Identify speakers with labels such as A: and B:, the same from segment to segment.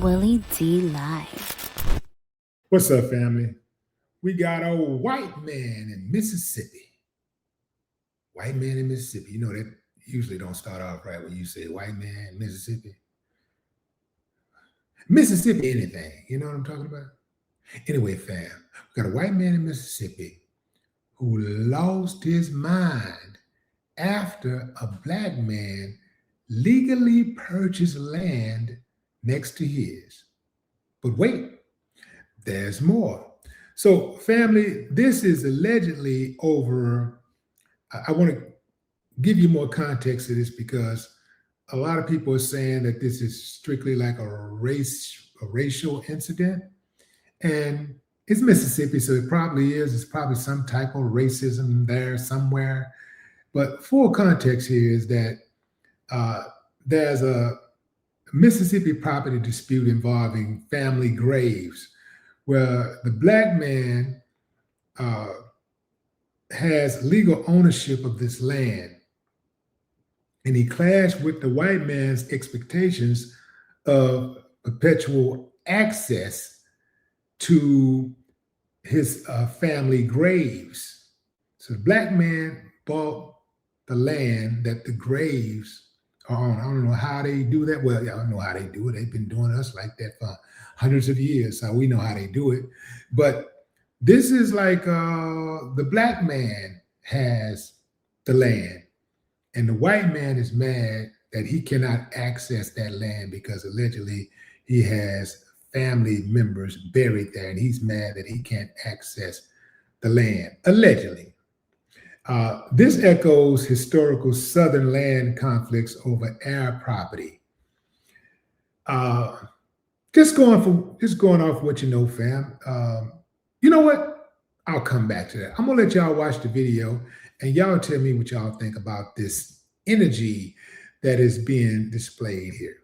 A: Willie D live.
B: What's up, family? We got a white man in Mississippi. White man in Mississippi. You know that usually don't start off right when you say white man in Mississippi. Mississippi, anything. You know what I'm talking about? Anyway, fam, we got a white man in Mississippi who lost his mind after a black man legally purchased land next to his. But wait, there's more. So, family, this is allegedly over. I want to give you more context to this because a lot of people are saying that this is strictly like a racial incident. And it's Mississippi, so it probably is. It's probably some type of racism there somewhere. But full context here is that there's a Mississippi property dispute involving family graves, where the black man has legal ownership of this land, and he clashed with the white man's expectations of perpetual access to his family graves. So the black man bought the land that the graves are on. I don't know how they do that. Well, I don't know how they do it. They've been doing us like that for hundreds of years, so we know how they do it. But this is like the black man has the land, and the white man is mad that he cannot access that land because allegedly he has family members buried there, and he's mad that he can't access the land, allegedly. This echoes historical Southern land conflicts over air property. Just going off what you know, fam. You know what? I'll come back to that. I'm gonna let y'all watch the video and y'all tell me what y'all think about this energy that is being displayed here.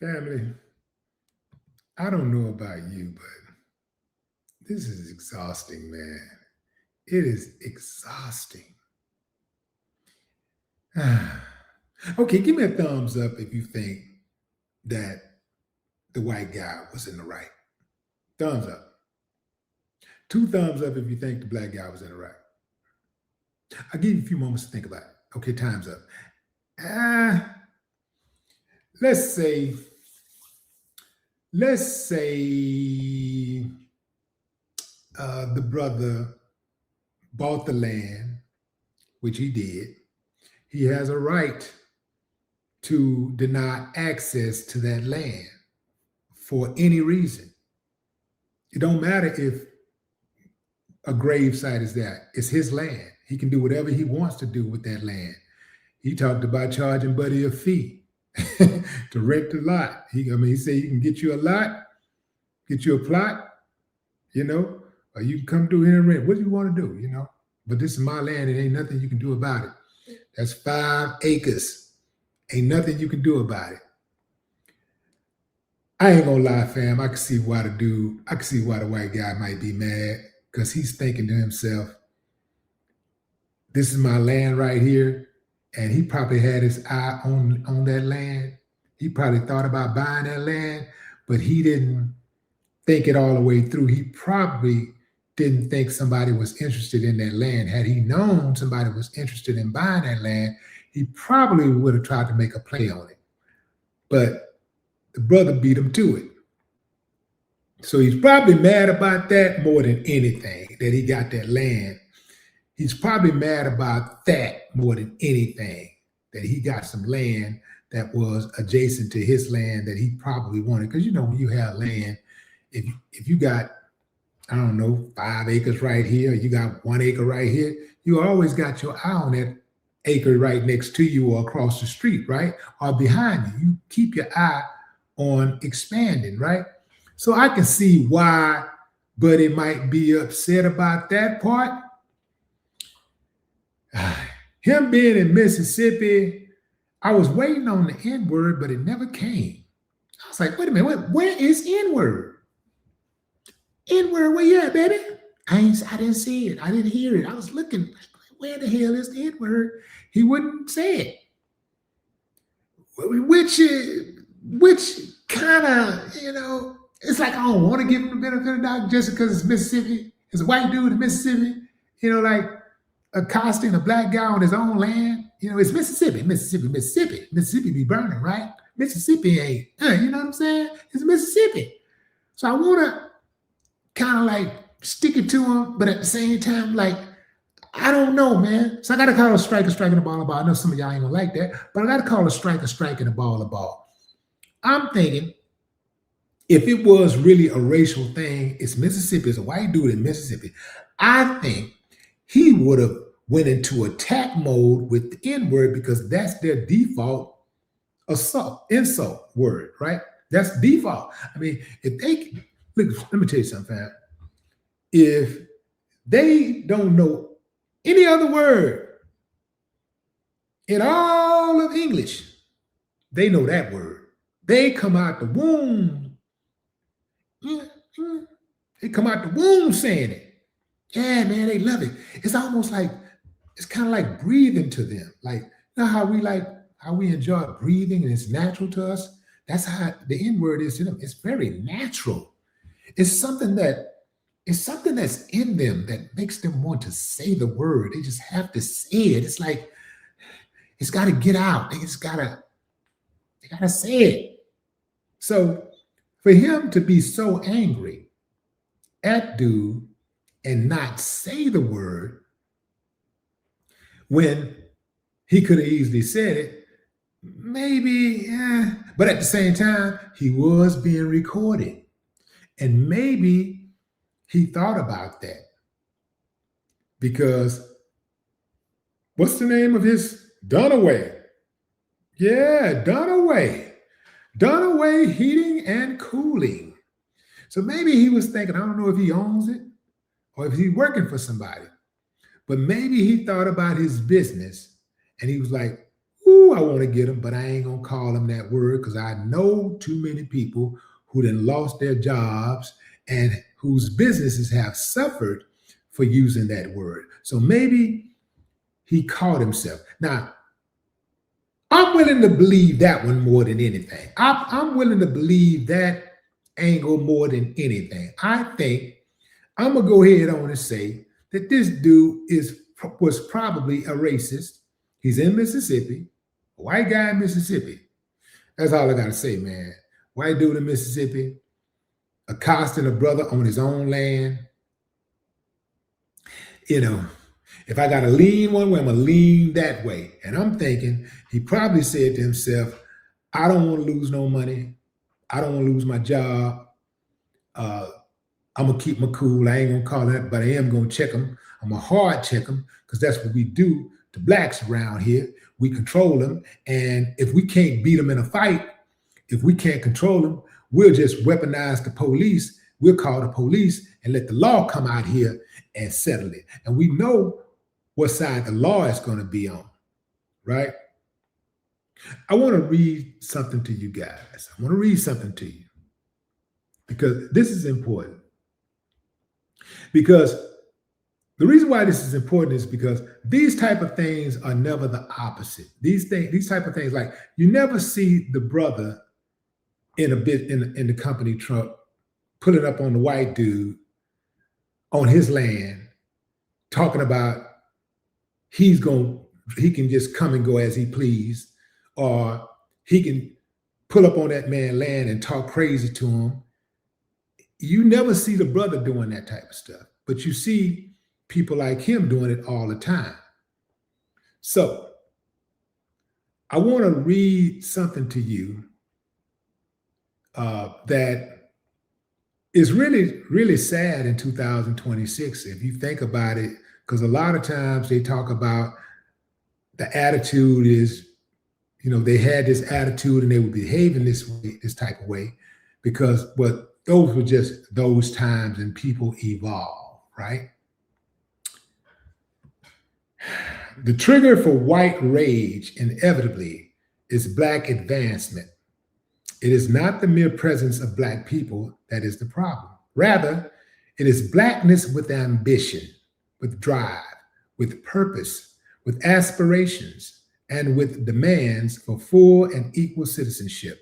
B: Family, I don't know about you, but this is exhausting, man. It is exhausting. Okay, give me a thumbs up if you think that the white guy was in the right. Thumbs up. 2 thumbs up if you think the black guy was in the right. I'll give you a few moments to think about it. Okay, time's up. Let's say the brother bought the land, which he did. He has a right to deny access to that land for any reason. It don't matter if a gravesite is that? It's his land. He can do whatever he wants to do with that land. He talked about charging Buddy a fee to rent the lot. He said you can get you a lot, get you a plot, or you can come through here and rent. What do you want to do, But this is my land. It ain't nothing you can do about it. That's 5 acres. Ain't nothing you can do about it. I ain't gonna lie, fam. I can see why the white guy might be mad, because he's thinking to himself, this is my land right here. And he probably had his eye on that land. He probably thought about buying that land, but he didn't think it all the way through. He probably didn't think somebody was interested in that land. Had he known somebody was interested in buying that land, he probably would have tried to make a play on it. But the brother beat him to it. So he's probably mad about that more than anything, that he got that land. He's probably mad about that more than anything, that he got some land that was adjacent to his land that he probably wanted. Because, when you have land, if you got, 5 acres right here, you got 1 acre right here, you always got your eye on that acre right next to you or across the street, right? Or behind you. You keep your eye on expanding, right? So I can see why Buddy might be upset about that part. Him being in Mississippi, I was waiting on the N-word, but it never came. I was like, wait a minute, where is N-word? N-word, where you at, baby? I didn't see it. I didn't hear it. I was looking, where the hell is the N-word? He wouldn't say it. Which kind of, it's like I don't want to give him the benefit of the doubt just because it's Mississippi. It's a white dude in Mississippi, like accosting a black guy on his own land. It's Mississippi. Mississippi be burning, right? Mississippi ain't, you know what I'm saying? It's Mississippi. So I want to kind of stick it to him, but at the same time, I don't know, man. So I got to call a strike and a ball a ball. I know some of y'all ain't gonna like that, but I got to call a strike and a ball a ball. I'm thinking if it was really a racial thing, it's Mississippi. It's a white dude in Mississippi. I think he would have went into attack mode with the N-word because that's their default insult word, right? That's default. If they, look, let me tell you something, fam. If they don't know any other word in all of English, they know that word. They come out the womb. They come out the womb saying it. Yeah, man, they love it. It's almost like, it's kind of like breathing to them. How we enjoy breathing and it's natural to us. That's how the N-word is to them. It's very natural. It's something that's in them that makes them want to say the word. They just have to say it. It's like, it's got to get out. They got to say it. So for him to be so angry at dude and not say the word when he could have easily said it, maybe, but at the same time, he was being recorded. And maybe he thought about that because what's the name of his Dunaway? Yeah, Dunaway Heating and Cooling. So maybe he was thinking, I don't know if he owns it or if he's working for somebody, but maybe he thought about his business and he was like, ooh, I want to get him, but I ain't going to call him that word because I know too many people who then lost their jobs and whose businesses have suffered for using that word. So maybe he caught himself. Now, I'm willing to believe that one more than anything. I'm willing to believe that angle more than anything. I think I'm going to go ahead on and say that this dude was probably a racist. He's in Mississippi, a white guy in Mississippi. That's all I got to say, man. White dude in Mississippi, accosting a brother on his own land. If I got to lean one way, I'm going to lean that way. And I'm thinking he probably said to himself, I don't want to lose no money. I don't want to lose my job. I'm gonna keep my cool. I ain't gonna call that, but I am gonna check them. I'm gonna hard check them because that's what we do to blacks around here. We control them, and if we can't beat them in a fight, if we can't control them, we'll just weaponize the police. We'll call the police and let the law come out here and settle it. And we know what side the law is going to be on, right? I want to read something to you guys. I want to read something to you because this is important. Because the reason why this is important is because these type of things are never the opposite. These type of things, like you never see the brother in the company truck pulling up on the white dude on his land, talking about he can just come and go as he please, or he can pull up on that man's land and talk crazy to him. You never see the brother doing that type of stuff, but you see people like him doing it all the time. So I want to read something to you that is really, really sad in 2026, if you think about it, because a lot of times they talk about the attitude is, they had this attitude and they were behaving this way, this type of way, because those were just those times and people evolve, right? The trigger for white rage inevitably is black advancement. It is not the mere presence of black people that is the problem. Rather, it is blackness with ambition, with drive, with purpose, with aspirations, and with demands for full and equal citizenship.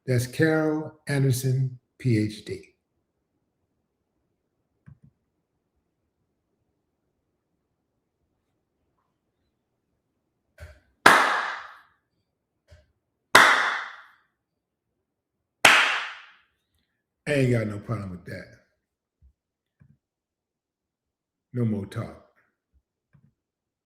B: That's Carol Anderson, PhD. I ain't got no problem with that. No more talk.